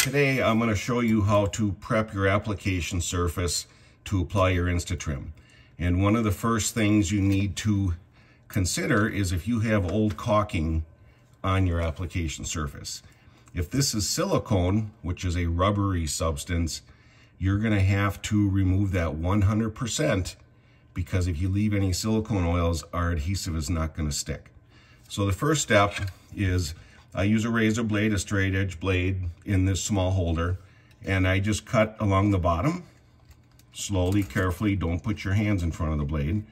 Today I'm going to show you how to prep your application surface to apply your InstaTrim. And one of the first things you need to consider is if you have old caulking on your application surface. If this is silicone, which is a rubbery substance, you're going to have to remove that 100%, because if you leave any silicone oils, our adhesive is not going to stick. So the first step is I use a razor blade, a straight edge blade in this small holder, and I just cut along the bottom, slowly, carefully. Don't put your hands in front of the blade,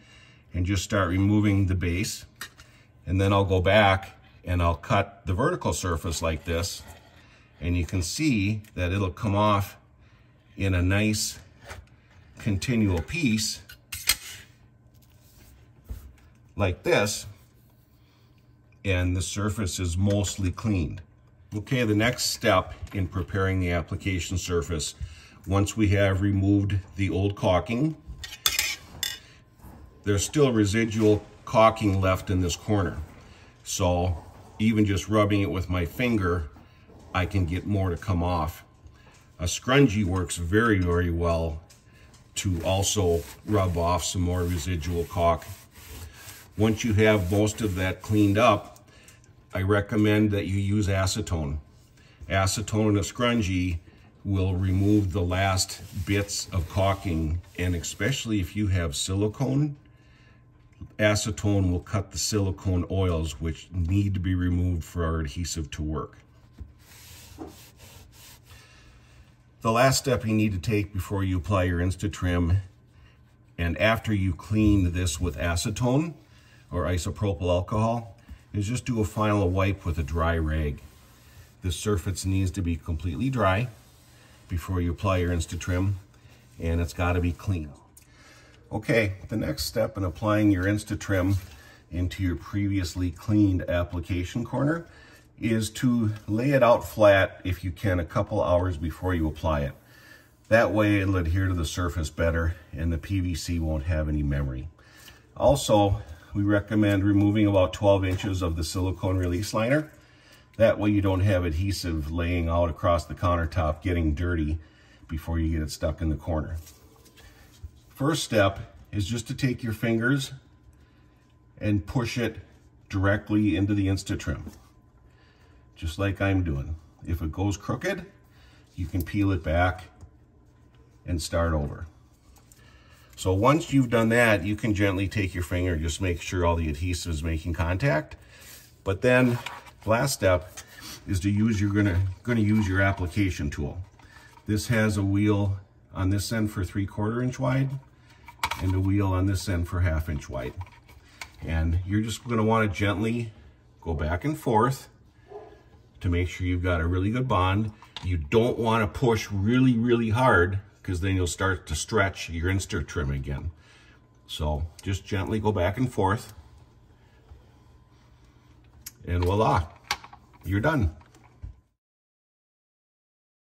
and just start removing the base. And then I'll go back and I'll cut the vertical surface like this, and you can see that it'll come off in a nice continual piece like this, and the surface is mostly cleaned. Okay, the next step in preparing the application surface, once we have removed the old caulking, there's still residual caulking left in this corner. So even just rubbing it with my finger, I can get more to come off. A scrunchie works very, very well to also rub off some more residual caulk. Once you have most of that cleaned up, I recommend that you use acetone. Acetone in a scrunchie will remove the last bits of caulking, and especially if you have silicone, acetone will cut the silicone oils which need to be removed for our adhesive to work. The last step you need to take before you apply your InstaTrim, and after you clean this with acetone or isopropyl alcohol, is just do a final wipe with a dry rag. The surface needs to be completely dry before you apply your InstaTrim, and it's got to be clean. Okay, the next step in applying your InstaTrim into your previously cleaned application corner is to lay it out flat, if you can, a couple hours before you apply it. That way it'll adhere to the surface better and the PVC won't have any memory. Also, we recommend removing about 12 inches of the silicone release liner. That way you don't have adhesive laying out across the countertop getting dirty before you get it stuck in the corner. First step is just to take your fingers and push it directly into the InstaTrim, just like I'm doing. If it goes crooked, you can peel it back and start over. So once you've done that, you can gently take your finger, just make sure all the adhesive is making contact. But then, last step is to use, you're gonna use your application tool. This has a wheel on this end for 3/4 inch wide and a wheel on this end for 1/2 inch wide. And you're just gonna wanna gently go back and forth to make sure you've got a really good bond. You don't wanna push really, really hard, because then you'll start to stretch your InstaTrim again. So just gently go back and forth, and voila, you're done.